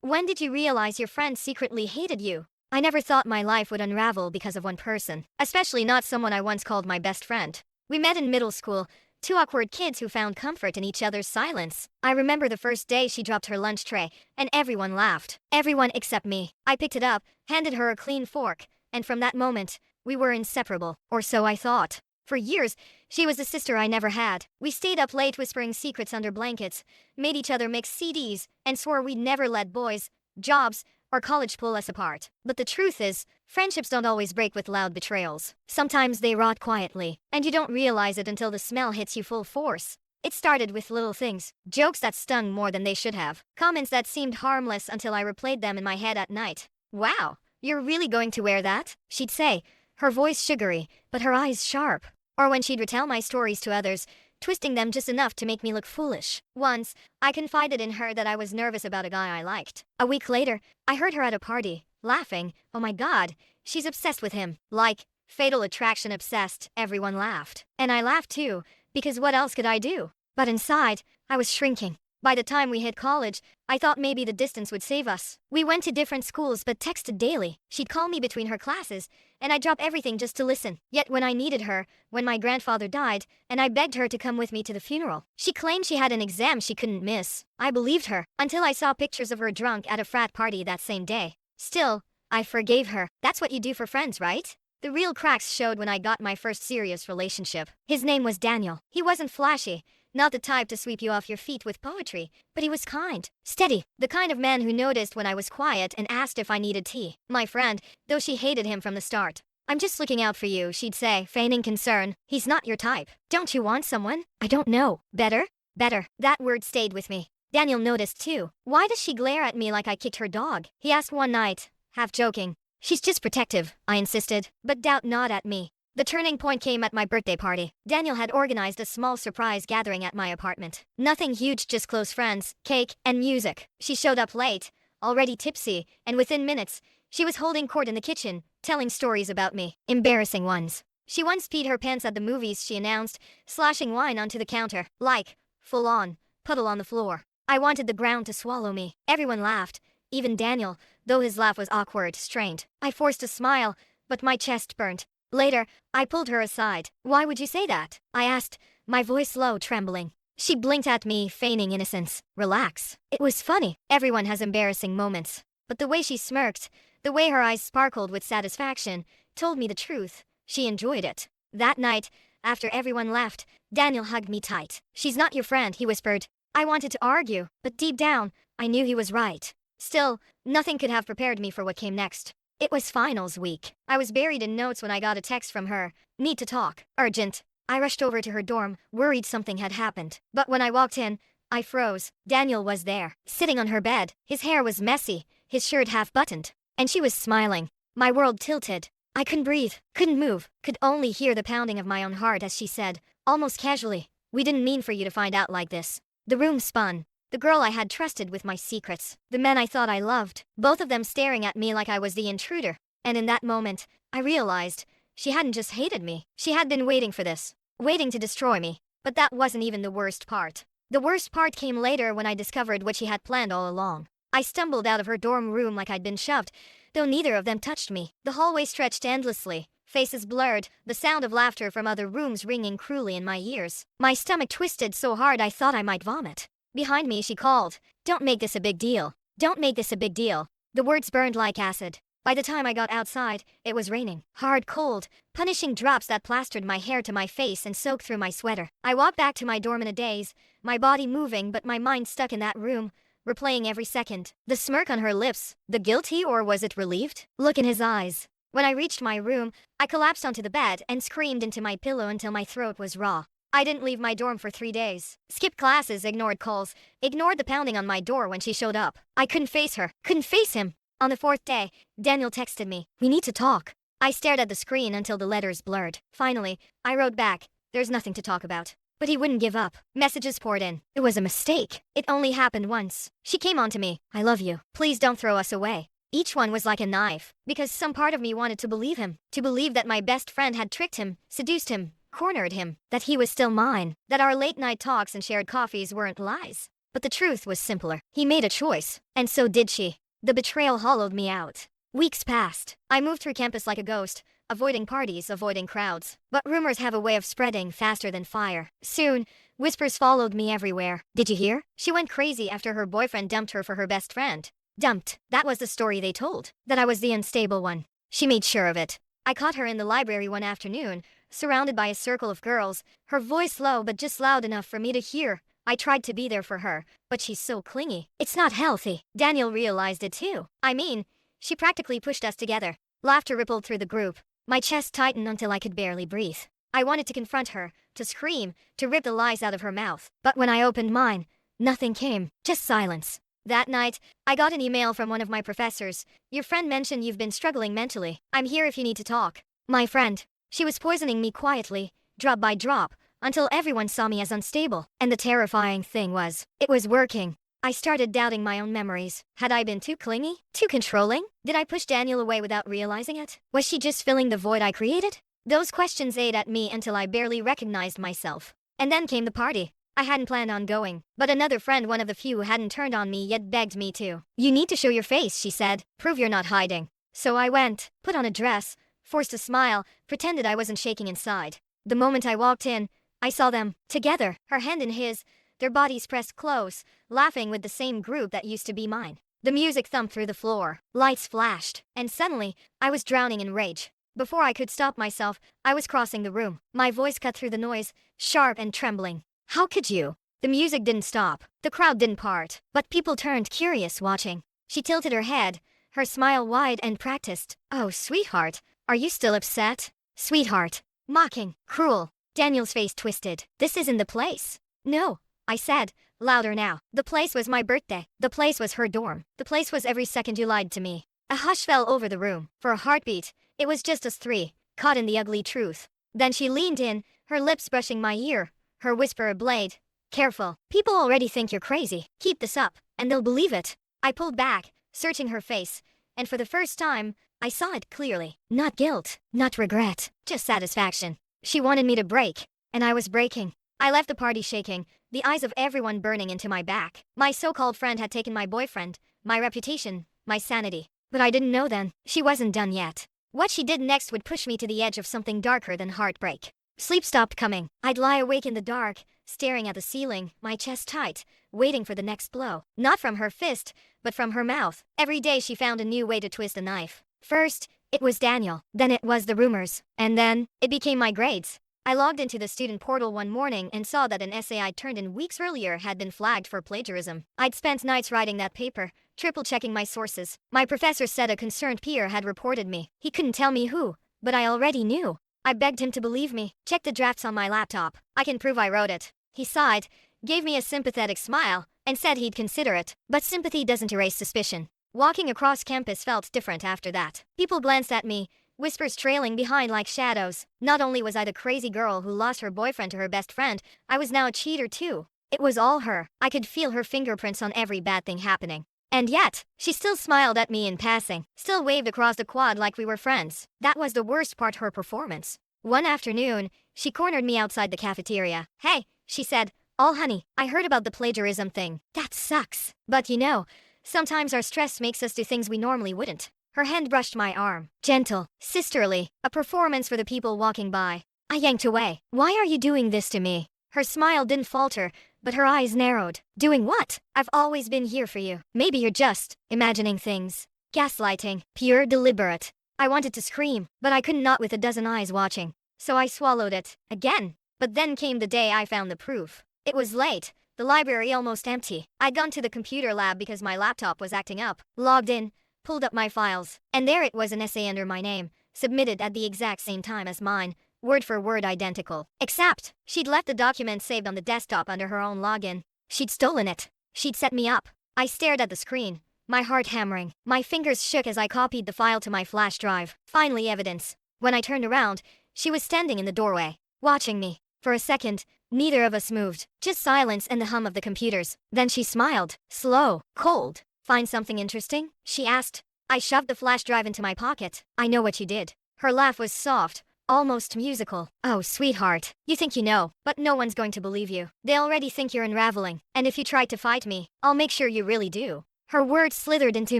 When did you realize your friend secretly hated you? I never thought my life would unravel because of one person, especially not someone I once called my best friend. We met in middle school, two awkward kids who found comfort in each other's silence. I remember the first day she dropped her lunch tray, and everyone laughed. Everyone except me. I picked it up, handed her a clean fork, and from that moment, we were inseparable, or so I thought. For years, she was the sister I never had. We stayed up late whispering secrets under blankets, made each other mix CDs, and swore we'd never let boys, jobs, or college pull us apart. But the truth is, friendships don't always break with loud betrayals. Sometimes they rot quietly, and you don't realize it until the smell hits you full force. It started with little things, jokes that stung more than they should have, comments that seemed harmless until I replayed them in my head at night. "Wow, you're really going to wear that?" she'd say, her voice sugary, but her eyes sharp. Or when she'd retell my stories to others, twisting them just enough to make me look foolish. Once, I confided in her that I was nervous about a guy I liked. A week later, I heard her at a party, laughing. "Oh my god, she's obsessed with him." Like, fatal attraction obsessed, everyone laughed. And I laughed too, because what else could I do? But inside, I was shrinking. By the time we hit college, I thought maybe the distance would save us. We went to different schools but texted daily. She'd call me between her classes, and I'd drop everything just to listen. Yet when I needed her, when my grandfather died, and I begged her to come with me to the funeral, she claimed she had an exam she couldn't miss. I believed her, until I saw pictures of her drunk at a frat party that same day. Still, I forgave her. That's what you do for friends, right? The real cracks showed when I got my first serious relationship. His name was Daniel. He wasn't flashy, not the type to sweep you off your feet with poetry, but he was kind, steady, the kind of man who noticed when I was quiet and asked if I needed tea. My friend, though she hated him from the start. "I'm just looking out for you," she'd say, feigning concern. "He's not your type. Don't you want someone?" "I don't know. Better?" Better. That word stayed with me. Daniel noticed too. "Why does she glare at me like I kicked her dog?" he asked one night, half joking. "She's just protective," I insisted, but doubt not at me. The turning point came at my birthday party. Daniel had organized a small surprise gathering at my apartment. Nothing huge, just close friends, cake, and music. She showed up late, already tipsy, and within minutes, she was holding court in the kitchen, telling stories about me. Embarrassing ones. She once peed her pants at the movies, she announced, sloshing wine onto the counter. Like, full on, puddle on the floor. I wanted the ground to swallow me. Everyone laughed, even Daniel, though his laugh was awkward, strained. I forced a smile, but my chest burnt. Later, I pulled her aside. "Why would you say that?" I asked, my voice low, trembling. She blinked at me, feigning innocence. "Relax. It was funny." Everyone has embarrassing moments. But the way she smirked, the way her eyes sparkled with satisfaction, told me the truth. She enjoyed it. That night, after everyone left, Daniel hugged me tight. "She's not your friend," he whispered. I wanted to argue, but deep down, I knew he was right. Still, nothing could have prepared me for what came next. It was finals week. I was buried in notes when I got a text from her. "Need to talk. Urgent." I rushed over to her dorm, worried something had happened. But when I walked in, I froze. Daniel was there, sitting on her bed. His hair was messy, his shirt half buttoned. And she was smiling. My world tilted. I couldn't breathe, couldn't move, could only hear the pounding of my own heart as she said, almost casually, "We didn't mean for you to find out like this." The room spun. The girl I had trusted with my secrets. The men I thought I loved. Both of them staring at me like I was the intruder. And in that moment, I realized she hadn't just hated me. She had been waiting for this. Waiting to destroy me. But that wasn't even the worst part. The worst part came later when I discovered what she had planned all along. I stumbled out of her dorm room like I'd been shoved, though neither of them touched me. The hallway stretched endlessly. Faces blurred, the sound of laughter from other rooms ringing cruelly in my ears. My stomach twisted so hard I thought I might vomit. Behind me she called, "Don't make this a big deal. Don't make this a big deal." The words burned like acid. By the time I got outside, it was raining. Hard cold, punishing drops that plastered my hair to my face and soaked through my sweater. I walked back to my dorm in a daze, my body moving but my mind stuck in that room, replaying every second. The smirk on her lips, the guilty or was it relieved? Look in his eyes. When I reached my room, I collapsed onto the bed and screamed into my pillow until my throat was raw. I didn't leave my dorm for 3 days. Skipped classes, ignored calls, ignored the pounding on my door when she showed up. I couldn't face her, couldn't face him. On the 4th day, Daniel texted me, "We need to talk." I stared at the screen until the letters blurred. Finally, I wrote back, "There's nothing to talk about." But he wouldn't give up. Messages poured in. It was a mistake. It only happened once. She came on to me. "I love you. Please don't throw us away." Each one was like a knife, because some part of me wanted to believe him, to believe that my best friend had tricked him, seduced him, cornered him, that he was still mine, that our late-night talks and shared coffees weren't lies. But the truth was simpler. He made a choice. And so did she. The betrayal hollowed me out. Weeks passed. I moved through campus like a ghost, avoiding parties, avoiding crowds. But rumors have a way of spreading faster than fire. Soon, whispers followed me everywhere. Did you hear? She went crazy after her boyfriend dumped her for her best friend. Dumped. That was the story they told. That I was the unstable one. She made sure of it. I caught her in the library one afternoon, surrounded by a circle of girls, her voice low but just loud enough for me to hear. I tried to be there for her, but she's so clingy. It's not healthy. Daniel realized it too. I mean, she practically pushed us together. Laughter rippled through the group. My chest tightened until I could barely breathe. I wanted to confront her, to scream, to rip the lies out of her mouth. But when I opened mine, nothing came, just silence. That night, I got an email from one of my professors. Your friend mentioned you've been struggling mentally. I'm here if you need to talk. My friend. She was poisoning me quietly, drop by drop, until everyone saw me as unstable. And the terrifying thing was, it was working. I started doubting my own memories. Had I been too clingy? Too controlling? Did I push Daniel away without realizing it? Was she just filling the void I created? Those questions ate at me until I barely recognized myself. And then came the party. I hadn't planned on going, but another friend, one of the few who hadn't turned on me yet, begged me to. You need to show your face, she said. Prove you're not hiding. So I went, put on a dress, forced a smile, pretended I wasn't shaking inside. The moment I walked in, I saw them, together, her hand in his, their bodies pressed close, laughing with the same group that used to be mine. The music thumped through the floor, lights flashed, and suddenly, I was drowning in rage. Before I could stop myself, I was crossing the room. My voice cut through the noise, sharp and trembling. How could you? The music didn't stop. The crowd didn't part. But people turned curious watching. She tilted her head, her smile wide and practiced. Oh, sweetheart, are you still upset? Sweetheart. Mocking. Cruel. Daniel's face twisted. This isn't the place. No, I said, louder now. The place was my birthday. The place was her dorm. The place was every second you lied to me. A hush fell over the room. For a heartbeat, it was just us three, caught in the ugly truth. Then she leaned in, her lips brushing my ear. Her whisper a blade. Careful. People already think you're crazy. Keep this up, and they'll believe it. I pulled back, searching her face, and for the first time, I saw it clearly. Not guilt, not regret, just satisfaction. She wanted me to break, and I was breaking. I left the party shaking, the eyes of everyone burning into my back. My so-called friend had taken my boyfriend, my reputation, my sanity. But I didn't know then, she wasn't done yet. What she did next would push me to the edge of something darker than heartbreak. Sleep stopped coming. I'd lie awake in the dark, staring at the ceiling, my chest tight, waiting for the next blow. Not from her fist, but from her mouth. Every day she found a new way to twist a knife. First, it was Daniel. Then it was the rumors. And then, it became my grades. I logged into the student portal one morning and saw that an essay I'd turned in weeks earlier had been flagged for plagiarism. I'd spent nights writing that paper, triple-checking my sources. My professor said a concerned peer had reported me. He couldn't tell me who, but I already knew. I begged him to believe me. Check the drafts on my laptop. I can prove I wrote it. He sighed, gave me a sympathetic smile, and said he'd consider it. But sympathy doesn't erase suspicion. Walking across campus felt different after that. People glanced at me, whispers trailing behind like shadows. Not only was I the crazy girl who lost her boyfriend to her best friend, I was now a cheater too. It was all her. I could feel her fingerprints on every bad thing happening. And yet, she still smiled at me in passing, still waved across the quad like we were friends. That was the worst part, her performance. One afternoon, she cornered me outside the cafeteria. Hey, she said, "All honey, I heard about the plagiarism thing. That sucks. But you know, sometimes our stress makes us do things we normally wouldn't." Her hand brushed my arm. Gentle, sisterly, a performance for the people walking by. I yanked away. Why are you doing this to me? Her smile didn't falter, but her eyes narrowed. Doing what? I've always been here for you. Maybe you're just imagining things. Gaslighting. Pure deliberate. I wanted to scream, but I couldn't, not with a dozen eyes watching. So I swallowed it. Again. But then came the day I found the proof. It was late. The library almost empty. I'd gone to the computer lab because my laptop was acting up. Logged in. Pulled up my files. And there it was, an essay under my name. Submitted at the exact same time as mine. Word for word identical. Except, she'd left the document saved on the desktop under her own login. She'd stolen it. She'd set me up. I stared at the screen, my heart hammering. My fingers shook as I copied the file to my flash drive. Finally, evidence. When I turned around, she was standing in the doorway, watching me. For a second, neither of us moved. Just silence and the hum of the computers. Then she smiled. Slow, cold. Find something interesting? She asked. I shoved the flash drive into my pocket. I know what you did. Her laugh was soft, almost musical. Oh, sweetheart, you think you know, but no one's going to believe you. They already think you're unraveling, and if you try to fight me, I'll make sure you really do. Her words slithered into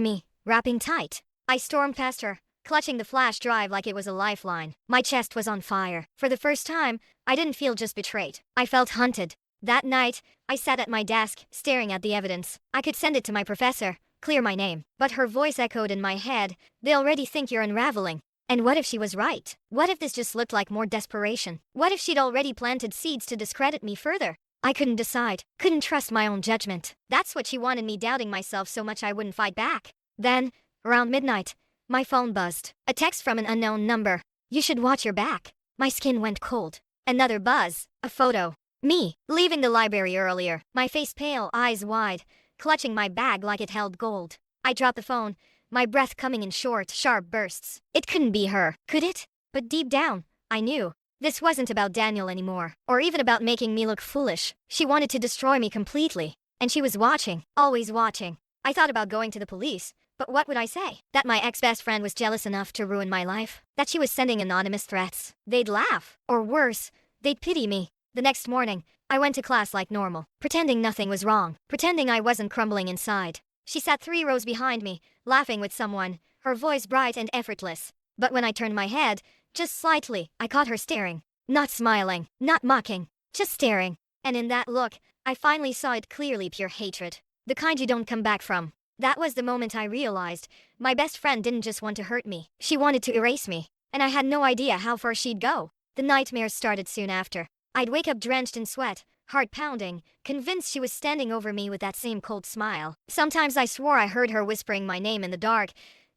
me, wrapping tight. I stormed past her, clutching the flash drive like it was a lifeline. My chest was on fire. For the first time, I didn't feel just betrayed. I felt hunted. That night, I sat at my desk, staring at the evidence. I could send it to my professor, clear my name. But her voice echoed in my head. They already think you're unraveling. And what if she was right? What if this just looked like more desperation? What if she'd already planted seeds to discredit me further? I couldn't decide, couldn't trust my own judgment. That's what she wanted me doubting myself so much I wouldn't fight back. Then, around midnight, my phone buzzed. A text from an unknown number. You should watch your back. My skin went cold. Another buzz. A photo. Me, leaving the library earlier, my face pale, eyes wide, clutching my bag like it held gold. I dropped the phone, my breath coming in short, sharp bursts. It couldn't be her, could it? But deep down, I knew. This wasn't about Daniel anymore, or even about making me look foolish. She wanted to destroy me completely. And she was watching, always watching. I thought about going to the police, but what would I say? That my ex-best friend was jealous enough to ruin my life? That she was sending anonymous threats? They'd laugh. Or worse, they'd pity me. The next morning, I went to class like normal, pretending nothing was wrong, pretending I wasn't crumbling inside. She sat 3 rows behind me, laughing with someone, her voice bright and effortless. But when I turned my head, just slightly, I caught her staring. Not smiling, not mocking, just staring. And in that look, I finally saw it clearly, pure hatred. The kind you don't come back from. That was the moment I realized my best friend didn't just want to hurt me, she wanted to erase me. And I had no idea how far she'd go. The nightmares started soon after. I'd wake up drenched in sweat, heart pounding, convinced she was standing over me with that same cold smile. Sometimes I swore I heard her whispering my name in the dark,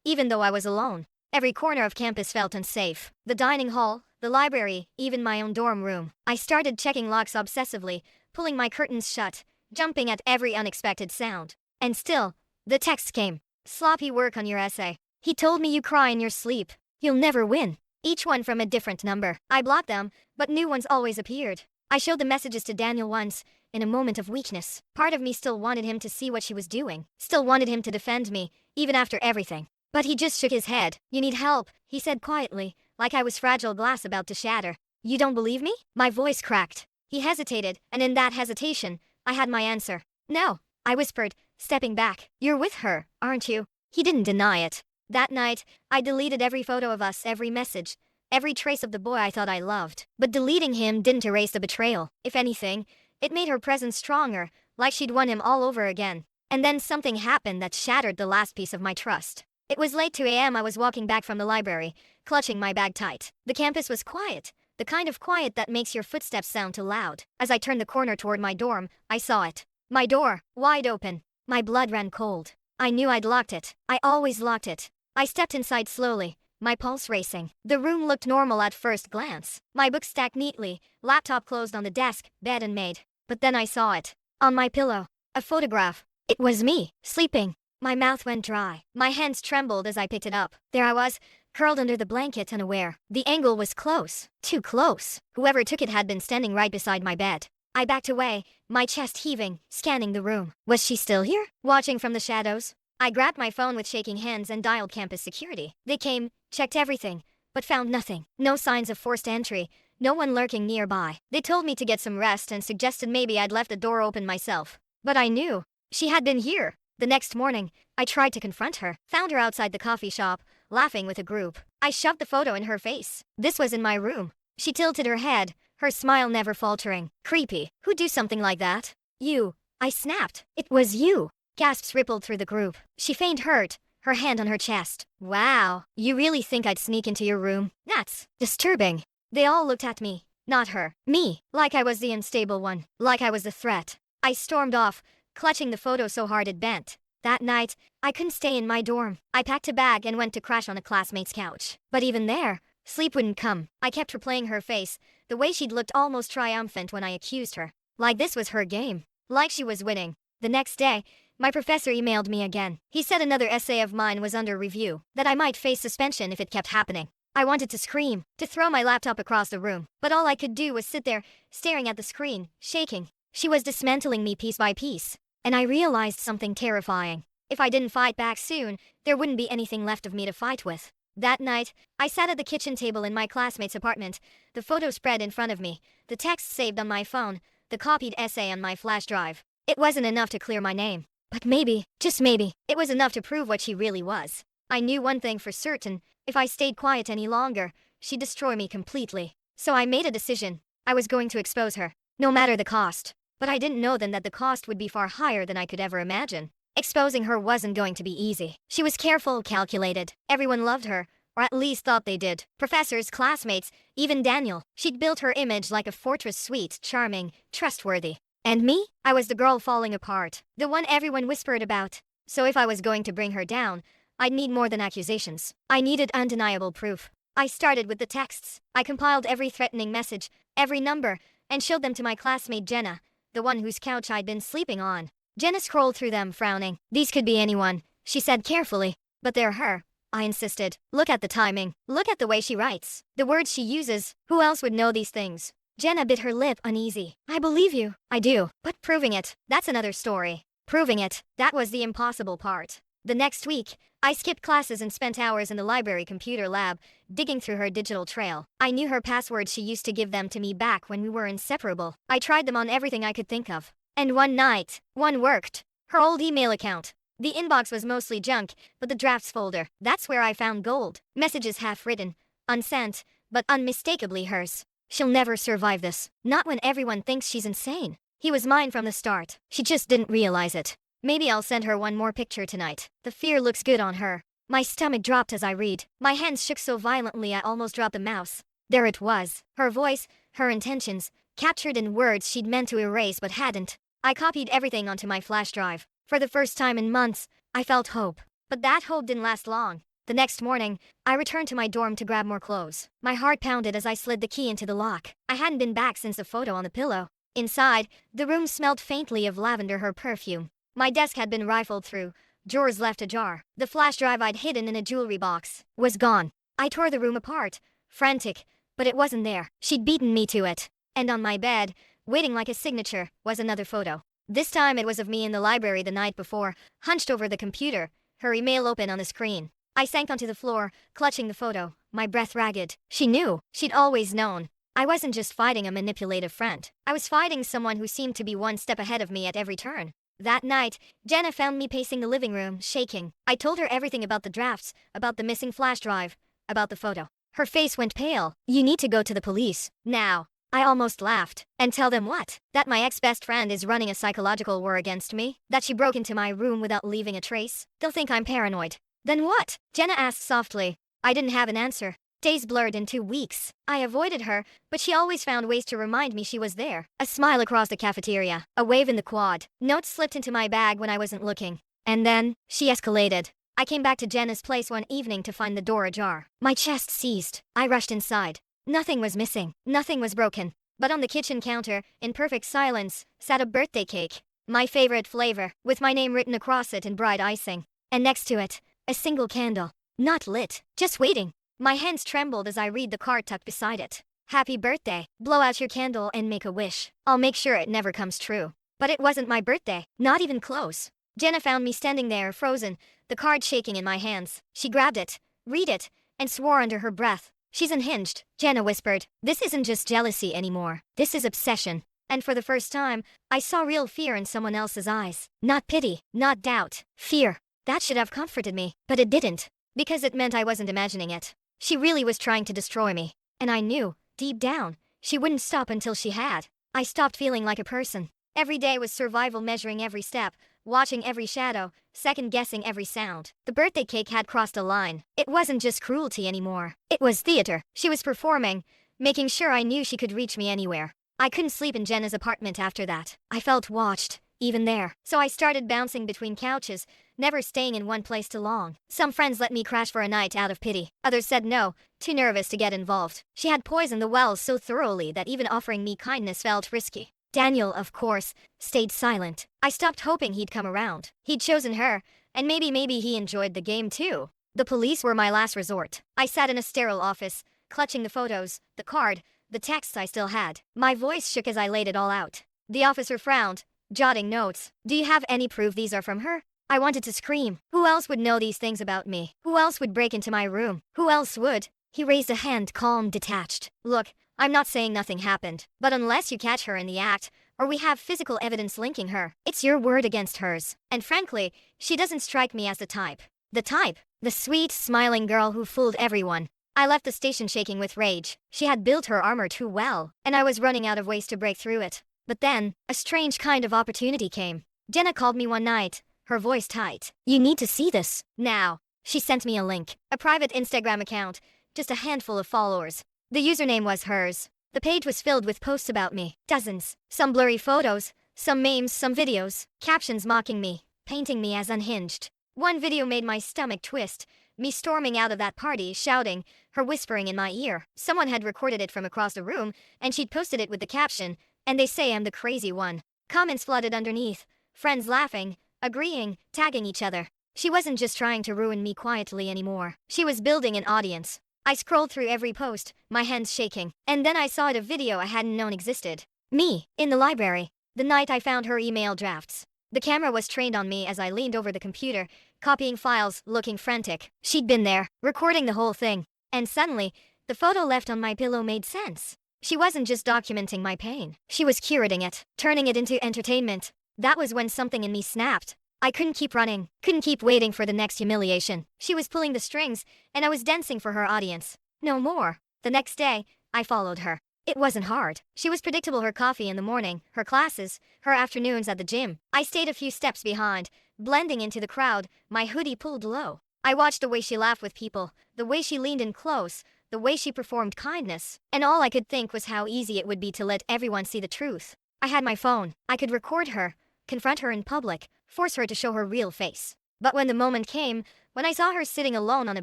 even though I was alone. Every corner of campus felt unsafe. The dining hall, the library, even my own dorm room. I started checking locks obsessively, pulling my curtains shut, jumping at every unexpected sound. And still, the text came. Sloppy work on your essay. He told me you cry in your sleep. You'll never win. Each one from a different number. I blocked them, but new ones always appeared. I showed the messages to Daniel once, in a moment of weakness. Part of me still wanted him to see what she was doing. Still wanted him to defend me, even after everything. But he just shook his head. You need help, he said quietly, like I was fragile glass about to shatter. You don't believe me? My voice cracked. He hesitated, and in that hesitation, I had my answer. No, I whispered, stepping back. You're with her, aren't you? He didn't deny it. That night, I deleted every photo of us, every message, every trace of the boy I thought I loved. But deleting him didn't erase the betrayal. If anything, it made her presence stronger, like she'd won him all over again. And then something happened that shattered the last piece of my trust. It was late 2 a.m. I was walking back from the library, clutching my bag tight. The campus was quiet, the kind of quiet that makes your footsteps sound too loud. As I turned the corner toward my dorm, I saw it. My door, wide open. My blood ran cold. I knew I'd locked it. I always locked it. I stepped inside slowly, my pulse racing. The room looked normal at first glance. My books stacked neatly, laptop closed on the desk, bed and made. But then I saw it. On my pillow. A photograph. It was me, sleeping. My mouth went dry. My hands trembled as I picked it up. There I was, curled under the blanket, unaware. The angle was close. Too close. Whoever took it had been standing right beside my bed. I backed away, my chest heaving, scanning the room. Was she still here? Watching from the shadows? I grabbed my phone with shaking hands and dialed campus security. They came, checked everything, but found nothing. No signs of forced entry, no one lurking nearby. They told me to get some rest and suggested maybe I'd left the door open myself. But I knew. She had been here. The next morning, I tried to confront her. Found her outside the coffee shop, laughing with a group. I shoved the photo in her face. This was in my room. She tilted her head, her smile never faltering. Creepy. Who'd do something like that? You. I snapped. It was you. Gasps rippled through the group. She feigned hurt, her hand on her chest. Wow, you really think I'd sneak into your room? That's disturbing. They all looked at me, not her. Me, like I was the unstable one, like I was the threat. I stormed off, clutching the photo so hard it bent. That night, I couldn't stay in my dorm. I packed a bag and went to crash on a classmate's couch. But even there, sleep wouldn't come. I kept replaying her face, the way she'd looked almost triumphant when I accused her. Like this was her game. Like she was winning. The next day, my professor emailed me again. He said another essay of mine was under review, that I might face suspension if it kept happening. I wanted to scream, to throw my laptop across the room, but all I could do was sit there, staring at the screen, shaking. She was dismantling me piece by piece, and I realized something terrifying. If I didn't fight back soon, there wouldn't be anything left of me to fight with. That night, I sat at the kitchen table in my classmate's apartment, the photo spread in front of me, the text saved on my phone, the copied essay on my flash drive. It wasn't enough to clear my name. But maybe, just maybe, it was enough to prove what she really was. I knew one thing for certain: if I stayed quiet any longer, she'd destroy me completely. So I made a decision. I was going to expose her, no matter the cost. But I didn't know then that the cost would be far higher than I could ever imagine. Exposing her wasn't going to be easy. She was careful, calculated. Everyone loved her, or at least thought they did. Professors, classmates, even Daniel. She'd built her image like a fortress, sweet, charming, trustworthy. And me? I was the girl falling apart, the one everyone whispered about. So if I was going to bring her down, I'd need more than accusations. I needed undeniable proof. I started with the texts. I compiled every threatening message, every number, and showed them to my classmate Jenna, the one whose couch I'd been sleeping on. Jenna scrolled through them, frowning. "These could be anyone," she said carefully. "But they're her," I insisted. "Look at the timing. Look at the way she writes. The words she uses. Who else would know these things?" Jenna bit her lip, uneasy. "I believe you. I do. But proving it, that's another story." Proving it, that was the impossible part. The next week, I skipped classes and spent hours in the library computer lab, digging through her digital trail. I knew her passwords. She used to give them to me back when we were inseparable. I tried them on everything I could think of. And one night, one worked. Her old email account. The inbox was mostly junk, but the drafts folder, that's where I found gold. Messages half written, unsent, but unmistakably hers. "She'll never survive this. Not when everyone thinks she's insane." He was mine from the start. She just didn't realize it. Maybe I'll send her one more picture tonight. The fear looks good on her. My stomach dropped as I read. My hands shook so violently I almost dropped the mouse. There it was. Her voice, her intentions, captured in words she'd meant to erase but hadn't. I copied everything onto my flash drive. For the first time in months, I felt hope. But that hope didn't last long. The next morning, I returned to my dorm to grab more clothes. My heart pounded as I slid the key into the lock. I hadn't been back since the photo on the pillow. Inside, the room smelled faintly of lavender, her perfume. My desk had been rifled through, drawers left ajar. The flash drive I'd hidden in a jewelry box was gone. I tore the room apart, frantic, but it wasn't there. She'd beaten me to it. And on my bed, waiting like a signature, was another photo. This time it was of me in the library the night before, hunched over the computer, her email open on the screen. I sank onto the floor, clutching the photo, my breath ragged. She knew. She'd always known. I wasn't just fighting a manipulative friend. I was fighting someone who seemed to be one step ahead of me at every turn. That night, Jenna found me pacing the living room, shaking. I told her everything about the drafts, about the missing flash drive, about the photo. Her face went pale. "You need to go to the police. Now." I almost laughed. "And tell them what? That my ex-best friend is running a psychological war against me? That she broke into my room without leaving a trace? They'll think I'm paranoid." "Then what?" Jenna asked softly. I didn't have an answer. Days blurred into weeks. I avoided her, but she always found ways to remind me she was there. A smile across the cafeteria, a wave in the quad. Notes slipped into my bag when I wasn't looking. And then, she escalated. I came back to Jenna's place one evening to find the door ajar. My chest seized. I rushed inside. Nothing was missing. Nothing was broken. But on the kitchen counter, in perfect silence, sat a birthday cake. My favorite flavor, with my name written across it in bright icing. And next to it, a single candle. Not lit, just waiting. My hands trembled as I read the card tucked beside it. "Happy birthday. Blow out your candle and make a wish. I'll make sure it never comes true." But it wasn't my birthday, not even close. Jenna found me standing there, frozen, the card shaking in my hands. She grabbed it, read it, and swore under her breath. "She's unhinged," Jenna whispered. "This isn't just jealousy anymore. This is obsession." And for the first time, I saw real fear in someone else's eyes. Not pity, not doubt. Fear. That should have comforted me, but it didn't. Because it meant I wasn't imagining it. She really was trying to destroy me. And I knew, deep down, she wouldn't stop until she had. I stopped feeling like a person. Every day was survival, measuring every step, watching every shadow, second-guessing every sound. The birthday cake had crossed a line. It wasn't just cruelty anymore. It was theater. She was performing, making sure I knew she could reach me anywhere. I couldn't sleep in Jenna's apartment after that. I felt watched, even there. So I started bouncing between couches, never staying in one place too long. Some friends let me crash for a night out of pity. Others said no, too nervous to get involved. She had poisoned the wells so thoroughly that even offering me kindness felt risky. Daniel, of course, stayed silent. I stopped hoping he'd come around. He'd chosen her, and maybe he enjoyed the game too. The police were my last resort. I sat in a sterile office, clutching the photos, the card, the texts I still had. My voice shook as I laid it all out. The officer frowned, jotting notes. "Do you have any proof these are from her?" I wanted to scream. Who else would know these things about me? Who else would break into my room? Who else would? He raised a hand, calm, detached. Look, I'm not saying nothing happened, but unless you catch her in the act, or we have physical evidence linking her, it's your word against hers. And frankly, she doesn't strike me as the type. The type. The sweet, smiling girl who fooled everyone. I left the station shaking with rage. She had built her armor too well, and I was running out of ways to break through it. But then, a strange kind of opportunity came. Jenna called me one night, her voice tight. You need to see this. Now. She sent me a link. A private Instagram account. Just a handful of followers. The username was hers. The page was filled with posts about me. Dozens. Some blurry photos. Some memes, some videos. Captions mocking me. Painting me as unhinged. One video made my stomach twist. Me storming out of that party, shouting, her whispering in my ear. Someone had recorded it from across the room, and she'd posted it with the caption, and they say I'm the crazy one. Comments flooded underneath. Friends laughing, agreeing, tagging each other. She wasn't just trying to ruin me quietly anymore. She was building an audience. I scrolled through every post, my hands shaking. And then I saw a video I hadn't known existed. Me, in the library. The night I found her email drafts. The camera was trained on me as I leaned over the computer, copying files, looking frantic. She'd been there, recording the whole thing. And suddenly, the photo left on my pillow made sense. She wasn't just documenting my pain. She was curating it, turning it into entertainment. That was when something in me snapped. I couldn't keep running, couldn't keep waiting for the next humiliation. She was pulling the strings, and I was dancing for her audience. No more. The next day, I followed her. It wasn't hard. She was predictable, her coffee in the morning, her classes, her afternoons at the gym. I stayed a few steps behind, blending into the crowd, my hoodie pulled low. I watched the way she laughed with people, the way she leaned in close, the way she performed kindness, and all I could think was how easy it would be to let everyone see the truth. I had my phone. I could record her, confront her in public, force her to show her real face. But when the moment came, when I saw her sitting alone on a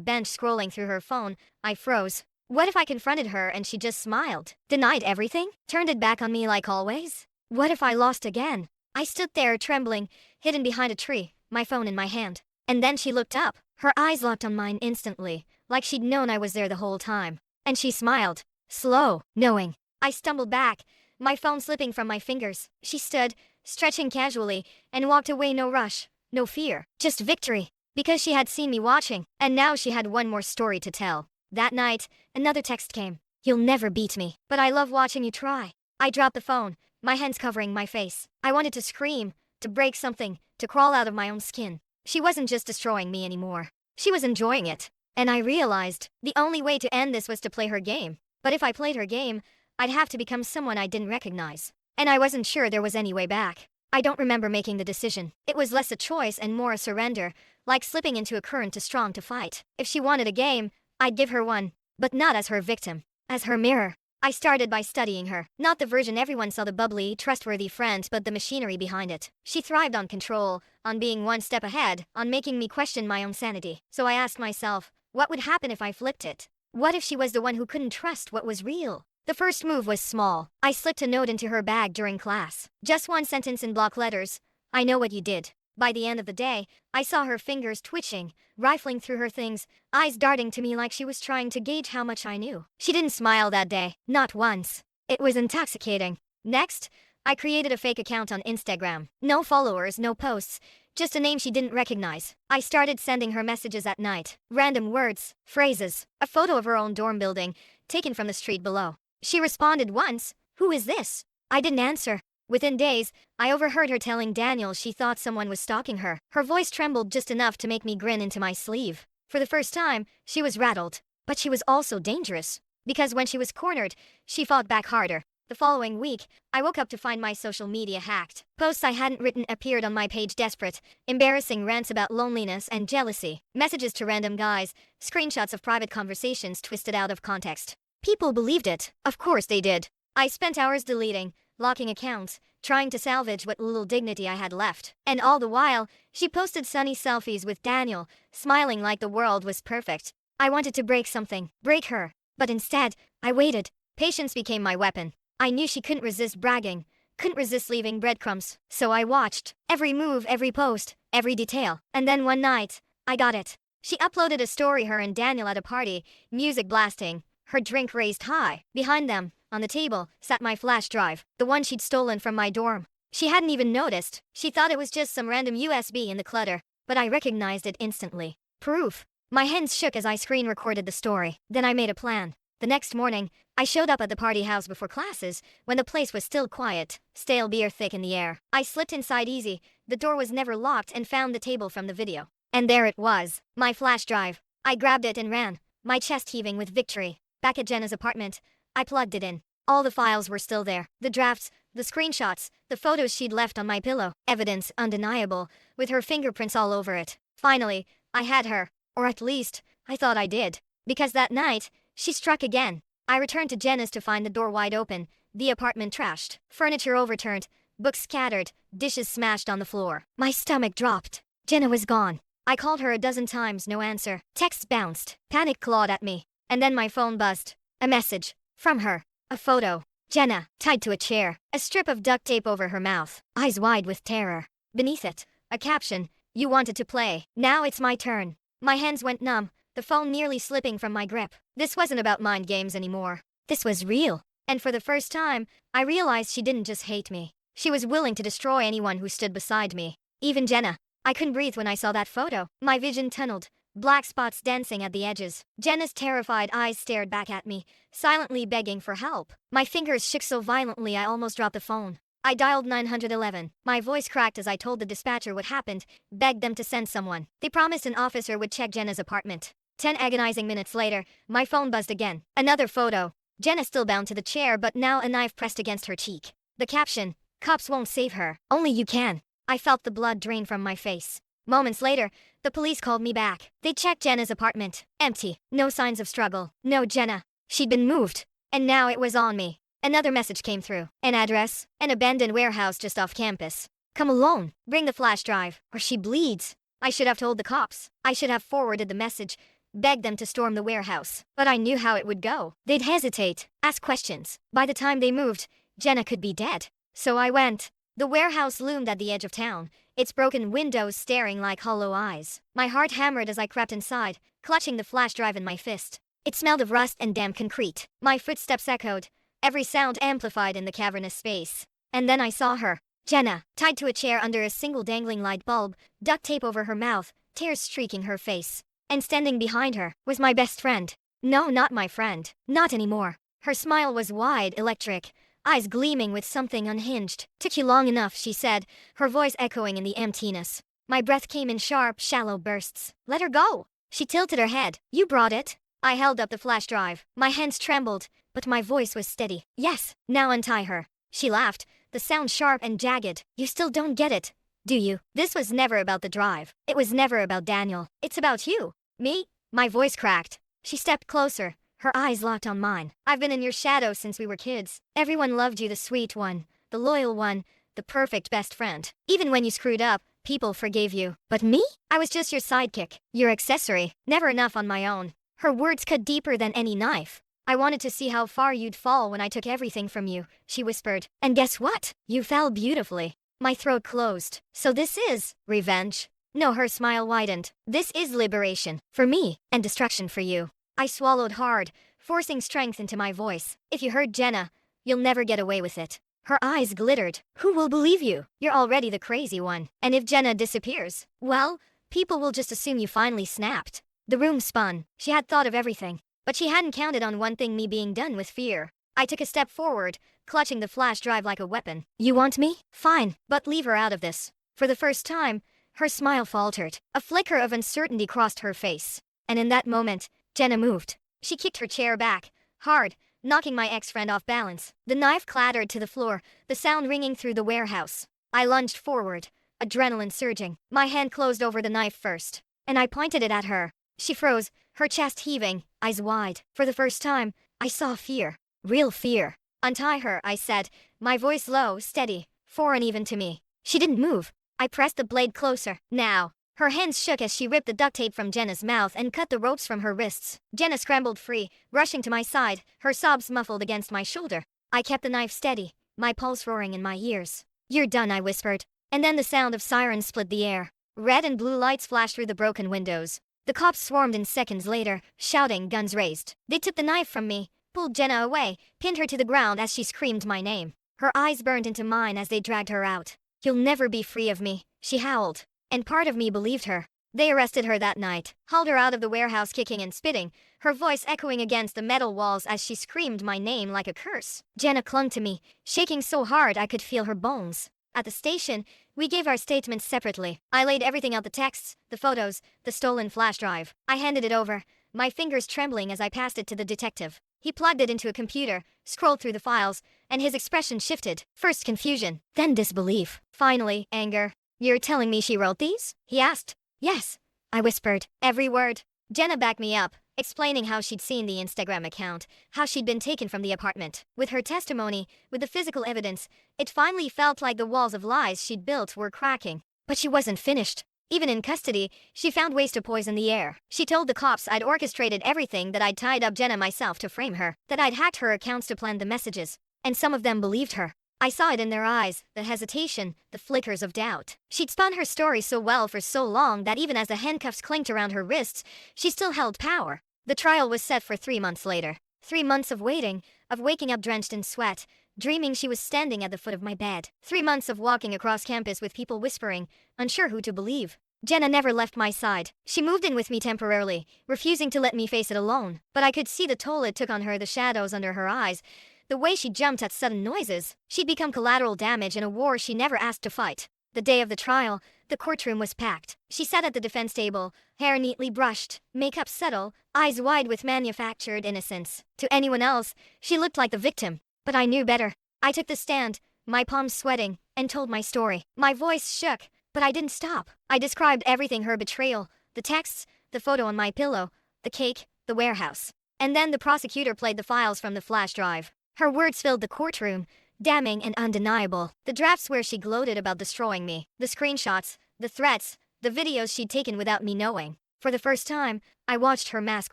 bench scrolling through her phone, I froze. What if I confronted her and she just smiled, denied everything, turned it back on me like always? What if I lost again? I stood there trembling, hidden behind a tree, my phone in my hand. And then she looked up. Her eyes locked on mine instantly, like she'd known I was there the whole time. And she smiled. Slow, knowing. I stumbled back, my phone slipping from my fingers. She stood, stretching casually, and walked away, no rush, no fear, just victory. Because she had seen me watching, and now she had one more story to tell. That night, another text came. You'll never beat me, but I love watching you try. I dropped the phone, my hands covering my face. I wanted to scream, to break something, to crawl out of my own skin. She wasn't just destroying me anymore. She was enjoying it. And I realized the only way to end this was to play her game. But if I played her game, I'd have to become someone I didn't recognize. And I wasn't sure there was any way back. I don't remember making the decision. It was less a choice and more a surrender, like slipping into a current too strong to fight. If she wanted a game, I'd give her one, but not as her victim, as her mirror. I started by studying her, not the version everyone saw, the bubbly, trustworthy friend, but the machinery behind it. She thrived on control, on being one step ahead, on making me question my own sanity. So I asked myself, what would happen if I flipped it? What if she was the one who couldn't trust what was real? The first move was small. I slipped a note into her bag during class. Just one sentence in block letters. I know what you did. By the end of the day, I saw her fingers twitching, rifling through her things, eyes darting to me like she was trying to gauge how much I knew. She didn't smile that day, not once. It was intoxicating. Next, I created a fake account on Instagram. No followers, no posts, just a name she didn't recognize. I started sending her messages at night. Random words, phrases, a photo of her own dorm building, taken from the street below. She responded once, "Who is this?" I didn't answer. Within days, I overheard her telling Daniel she thought someone was stalking her. Her voice trembled just enough to make me grin into my sleeve. For the first time, she was rattled. But she was also dangerous. Because when she was cornered, she fought back harder. The following week, I woke up to find my social media hacked. Posts I hadn't written appeared on my page, desperate, embarrassing rants about loneliness and jealousy, messages to random guys, screenshots of private conversations twisted out of context. People believed it. Of course they did. I spent hours deleting, locking accounts, trying to salvage what little dignity I had left. And all the while, she posted sunny selfies with Daniel, smiling like the world was perfect. I wanted to break something, break her. But instead, I waited. Patience became my weapon. I knew she couldn't resist bragging, couldn't resist leaving breadcrumbs. So I watched. Every move, every post, every detail. And then one night, I got it. She uploaded a story, her and Daniel at a party, music blasting, her drink raised high. Behind them, on the table, sat my flash drive, the one she'd stolen from my dorm. She hadn't even noticed. She thought it was just some random USB in the clutter. but I recognized it instantly. Proof. My hands shook as I screen recorded the story. Then I made a plan. The next morning, I showed up at the party house before classes, when the place was still quiet, stale beer thick in the air. I slipped inside easy, the door was never locked, and found the table from the video. And there it was, my flash drive. I grabbed it and ran, my chest heaving with victory. Back at Jenna's apartment, I plugged it in. All the files were still there. The drafts, the screenshots, the photos she'd left on my pillow. Evidence undeniable, with her fingerprints all over it. Finally, I had her. Or at least, I thought I did. Because that night, she struck again. I returned to Jenna's to find the door wide open, the apartment trashed, furniture overturned, books scattered, dishes smashed on the floor. My stomach dropped. Jenna was gone. I called her a dozen times, no answer. Texts bounced. Panic clawed at me. And then my phone buzzed. A message. From her. A photo. Jenna, tied to a chair. A strip of duct tape over her mouth. Eyes wide with terror. Beneath it, a caption. You wanted to play. Now it's my turn. My hands went numb, the phone nearly slipping from my grip. This wasn't about mind games anymore. This was real. And for the first time, I realized she didn't just hate me. She was willing to destroy anyone who stood beside me. Even Jenna. I couldn't breathe when I saw that photo. My vision tunneled, black spots dancing at the edges. Jenna's terrified eyes stared back at me, silently begging for help. My fingers shook so violently I almost dropped the phone. I dialed 911. My voice cracked as I told the dispatcher what happened, begged them to send someone. They promised an officer would check Jenna's apartment. 10 agonizing minutes later, my phone buzzed again. Another photo. Jenna still bound to the chair, but now a knife pressed against her cheek. The caption, "Cops won't save her. Only you can." I felt the blood drain from my face. Moments later, the police called me back. They checked Jenna's apartment. Empty. No signs of struggle. No Jenna. She'd been moved. And now it was on me. Another message came through. An address. An abandoned warehouse just off campus. Come alone. Bring the flash drive, or she bleeds. I should have told the cops. I should have forwarded the message. Begged them to storm the warehouse. But I knew how it would go. They'd hesitate. Ask questions. By the time they moved, Jenna could be dead. So I went. The warehouse loomed at the edge of town, its broken windows staring like hollow eyes. My heart hammered as I crept inside, clutching the flash drive in my fist. It smelled of rust and damp concrete. My footsteps echoed, every sound amplified in the cavernous space. And then I saw her. Jenna, tied to a chair under a single dangling light bulb, duct tape over her mouth, tears streaking her face. And standing behind her was my best friend. No, not my friend. Not anymore. Her smile was wide, electric, eyes gleaming with something unhinged. Took you long enough, she said, her voice echoing in the emptiness. My breath came in sharp, shallow bursts. Let her go. She tilted her head. You brought it. I held up the flash drive. My hands trembled, but my voice was steady. Yes, now untie her. She laughed, the sound sharp and jagged. You still don't get it, do you? This was never about the drive. It was never about Daniel. It's about you. Me? My voice cracked. She stepped closer, her eyes locked on mine. I've been in your shadow since we were kids. Everyone loved you, the sweet one, the loyal one, the perfect best friend. Even when you screwed up, people forgave you. But me? I was just your sidekick, your accessory, never enough on my own. Her words cut deeper than any knife. I wanted to see how far you'd fall when I took everything from you, she whispered. And guess what? You fell beautifully. My throat closed. So this is revenge? No, her smile widened. This is liberation. For me, and destruction for you. I swallowed hard, forcing strength into my voice. If you hurt Jenna, you'll never get away with it. Her eyes glittered. Who will believe you? You're already the crazy one. And if Jenna disappears, well, people will just assume you finally snapped. The room spun. She had thought of everything. But she hadn't counted on one thing, me being done with fear. I took a step forward, clutching the flash drive like a weapon. You want me? Fine, but leave her out of this. For the first time, her smile faltered. A flicker of uncertainty crossed her face. And in that moment, Jenna moved. She kicked her chair back, hard, knocking my ex-friend off balance. The knife clattered to the floor, the sound ringing through the warehouse. I lunged forward, adrenaline surging. My hand closed over the knife first, and I pointed it at her. She froze, her chest heaving, eyes wide. For the first time, I saw fear. Real fear. Untie her, I said, my voice low, steady, foreign even to me. She didn't move. I pressed the blade closer. Now. Her hands shook as she ripped the duct tape from Jenna's mouth and cut the ropes from her wrists. Jenna scrambled free, rushing to my side, her sobs muffled against my shoulder. I kept the knife steady, my pulse roaring in my ears. You're done, I whispered. And then the sound of sirens split the air. Red and blue lights flashed through the broken windows. The cops swarmed in seconds later, shouting, guns raised. They took the knife from me, pulled Jenna away, pinned her to the ground as she screamed my name. Her eyes burned into mine as they dragged her out. You'll never be free of me, she howled. and part of me believed her. They arrested her that night, hauled her out of the warehouse kicking and spitting, her voice echoing against the metal walls as she screamed my name like a curse. Jenna clung to me, shaking so hard I could feel her bones. At the station, we gave our statements separately. I laid everything out, the texts, the photos, the stolen flash drive. I handed it over, my fingers trembling as I passed it to the detective. He plugged it into a computer, scrolled through the files, and his expression shifted. First confusion, then disbelief. Finally, anger. "You're telling me she wrote these?" he asked. "Yes," I whispered. "Every word." Jenna backed me up, explaining how she'd seen the Instagram account, how she'd been taken from the apartment. With her testimony, with the physical evidence, it finally felt like the walls of lies she'd built were cracking. But she wasn't finished. Even in custody, she found ways to poison the air. She told the cops I'd orchestrated everything, that I'd tied up Jenna myself to frame her, that I'd hacked her accounts to plant the messages. And some of them believed her. I saw it in their eyes, the hesitation, the flickers of doubt. She'd spun her story so well for so long that even as the handcuffs clinked around her wrists, she still held power. The trial was set for 3 months later. 3 months of waiting, of waking up drenched in sweat, dreaming she was standing at the foot of my bed. 3 months of walking across campus with people whispering, unsure who to believe. Jenna never left my side. She moved in with me temporarily, refusing to let me face it alone. But I could see the toll it took on her, the shadows under her eyes, the way she jumped at sudden noises. She'd become collateral damage in a war she never asked to fight. The day of the trial, the courtroom was packed. She sat at the defense table, hair neatly brushed, makeup subtle, eyes wide with manufactured innocence. To anyone else, she looked like the victim. But I knew better. I took the stand, my palms sweating, and told my story. My voice shook, but I didn't stop. I described everything: her betrayal, the texts, the photo on my pillow, the cake, the warehouse. And then the prosecutor played the files from the flash drive. Her words filled the courtroom, damning and undeniable. The drafts where she gloated about destroying me, the screenshots, the threats, the videos she'd taken without me knowing. For the first time, I watched her mask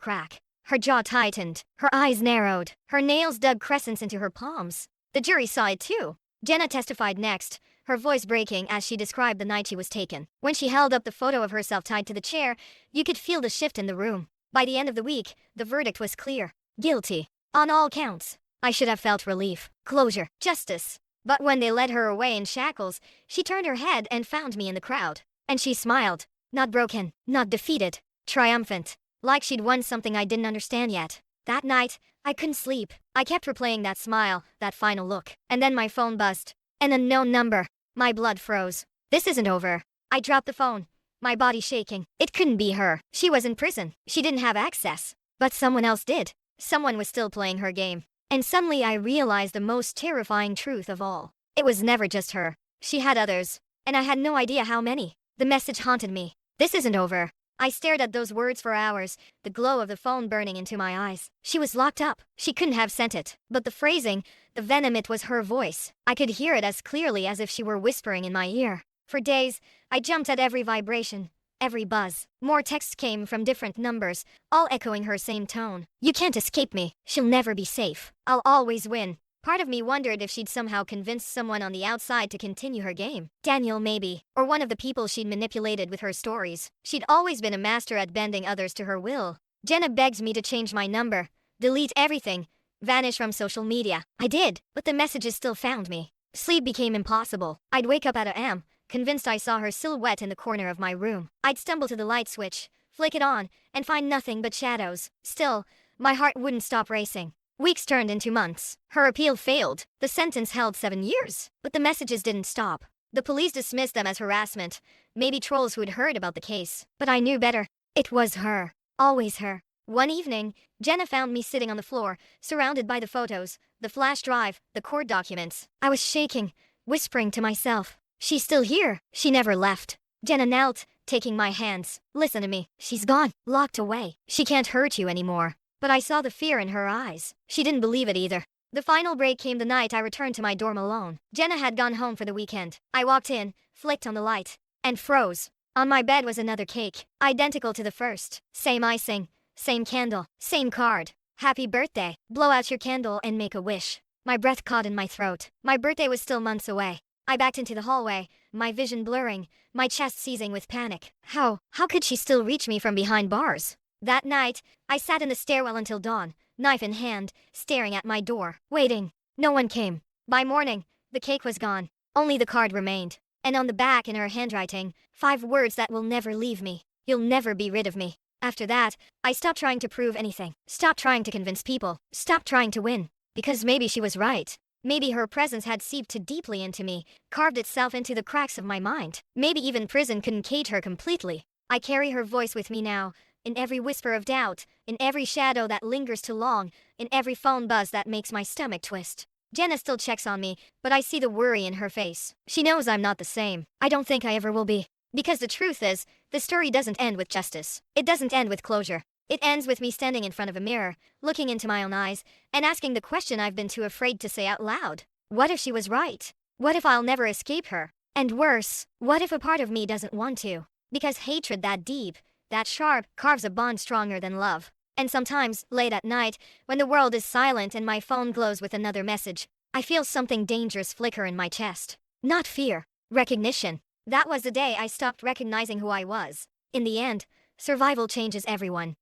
crack. Her jaw tightened, her eyes narrowed, her nails dug crescents into her palms. The jury saw it too. Jenna testified next, her voice breaking as she described the night she was taken. When she held up the photo of herself tied to the chair, you could feel the shift in the room. By the end of the week, the verdict was clear. Guilty. On all counts. I should have felt relief, closure, justice. But when they led her away in shackles, she turned her head and found me in the crowd. And she smiled. Not broken, not defeated, triumphant. Like she'd won something I didn't understand yet. That night, I couldn't sleep. I kept replaying that smile, that final look. And then my phone buzzed. An unknown number. My blood froze. This isn't over. I dropped the phone, my body shaking. It couldn't be her. She was in prison. She didn't have access. But someone else did. Someone was still playing her game. And suddenly I realized the most terrifying truth of all. It was never just her. She had others. And I had no idea how many. The message haunted me. This isn't over. I stared at those words for hours, the glow of the phone burning into my eyes. She was locked up. She couldn't have sent it. But the phrasing, the venom, it was her voice. I could hear it as clearly as if she were whispering in my ear. For days, I jumped at every vibration, every buzz. More texts came from different numbers, all echoing her same tone. "You can't escape me. She'll never be safe. I'll always win." Part of me wondered if she'd somehow convinced someone on the outside to continue her game. Daniel maybe, or one of the people she'd manipulated with her stories. She'd always been a master at bending others to her will. Jenna begged me to change my number, delete everything, vanish from social media. I did, but the messages still found me. Sleep became impossible. I'd wake up at a am, convinced I saw her silhouette in the corner of my room. I'd stumble to the light switch, flick it on, and find nothing but shadows. Still, my heart wouldn't stop racing. Weeks turned into months. Her appeal failed. The sentence held 7 years. But the messages didn't stop. The police dismissed them as harassment, maybe trolls who'd heard about the case. But I knew better. It was her. Always her. One evening, Jenna found me sitting on the floor, surrounded by the photos, the flash drive, the court documents. I was shaking, whispering to myself, "She's still here. She never left." Jenna knelt, taking my hands. "Listen to me. She's gone, locked away. She can't hurt you anymore." But I saw the fear in her eyes. She didn't believe it either. The final break came the night I returned to my dorm alone. Jenna had gone home for the weekend. I walked in, flicked on the light, and froze. On my bed was another cake, identical to the first. Same icing, same candle, same card. "Happy birthday. Blow out your candle and make a wish." My breath caught in my throat. My birthday was still months away. I backed into the hallway, my vision blurring, my chest seizing with panic. How could she still reach me from behind bars? That night, I sat in the stairwell until dawn, knife in hand, staring at my door, waiting. No one came. By morning, the cake was gone. Only the card remained. And on the back in her handwriting, 5 words that will never leave me. You'll never be rid of me. After that, I stopped trying to prove anything. Stopped trying to convince people. Stopped trying to win. Because maybe she was right. Maybe her presence had seeped too deeply into me, carved itself into the cracks of my mind. Maybe even prison couldn't cage her completely. I carry her voice with me now, in every whisper of doubt, in every shadow that lingers too long, in every phone buzz that makes my stomach twist. Jenna still checks on me, but I see the worry in her face. She knows I'm not the same. I don't think I ever will be. Because the truth is, the story doesn't end with justice. It doesn't end with closure. It ends with me standing in front of a mirror, looking into my own eyes, and asking the question I've been too afraid to say out loud. What if she was right? What if I'll never escape her? And worse, what if a part of me doesn't want to? Because hatred that deep, that sharp, carves a bond stronger than love. And sometimes, late at night, when the world is silent and my phone glows with another message, I feel something dangerous flicker in my chest. Not fear, recognition. That was the day I stopped recognizing who I was. In the end, survival changes everyone.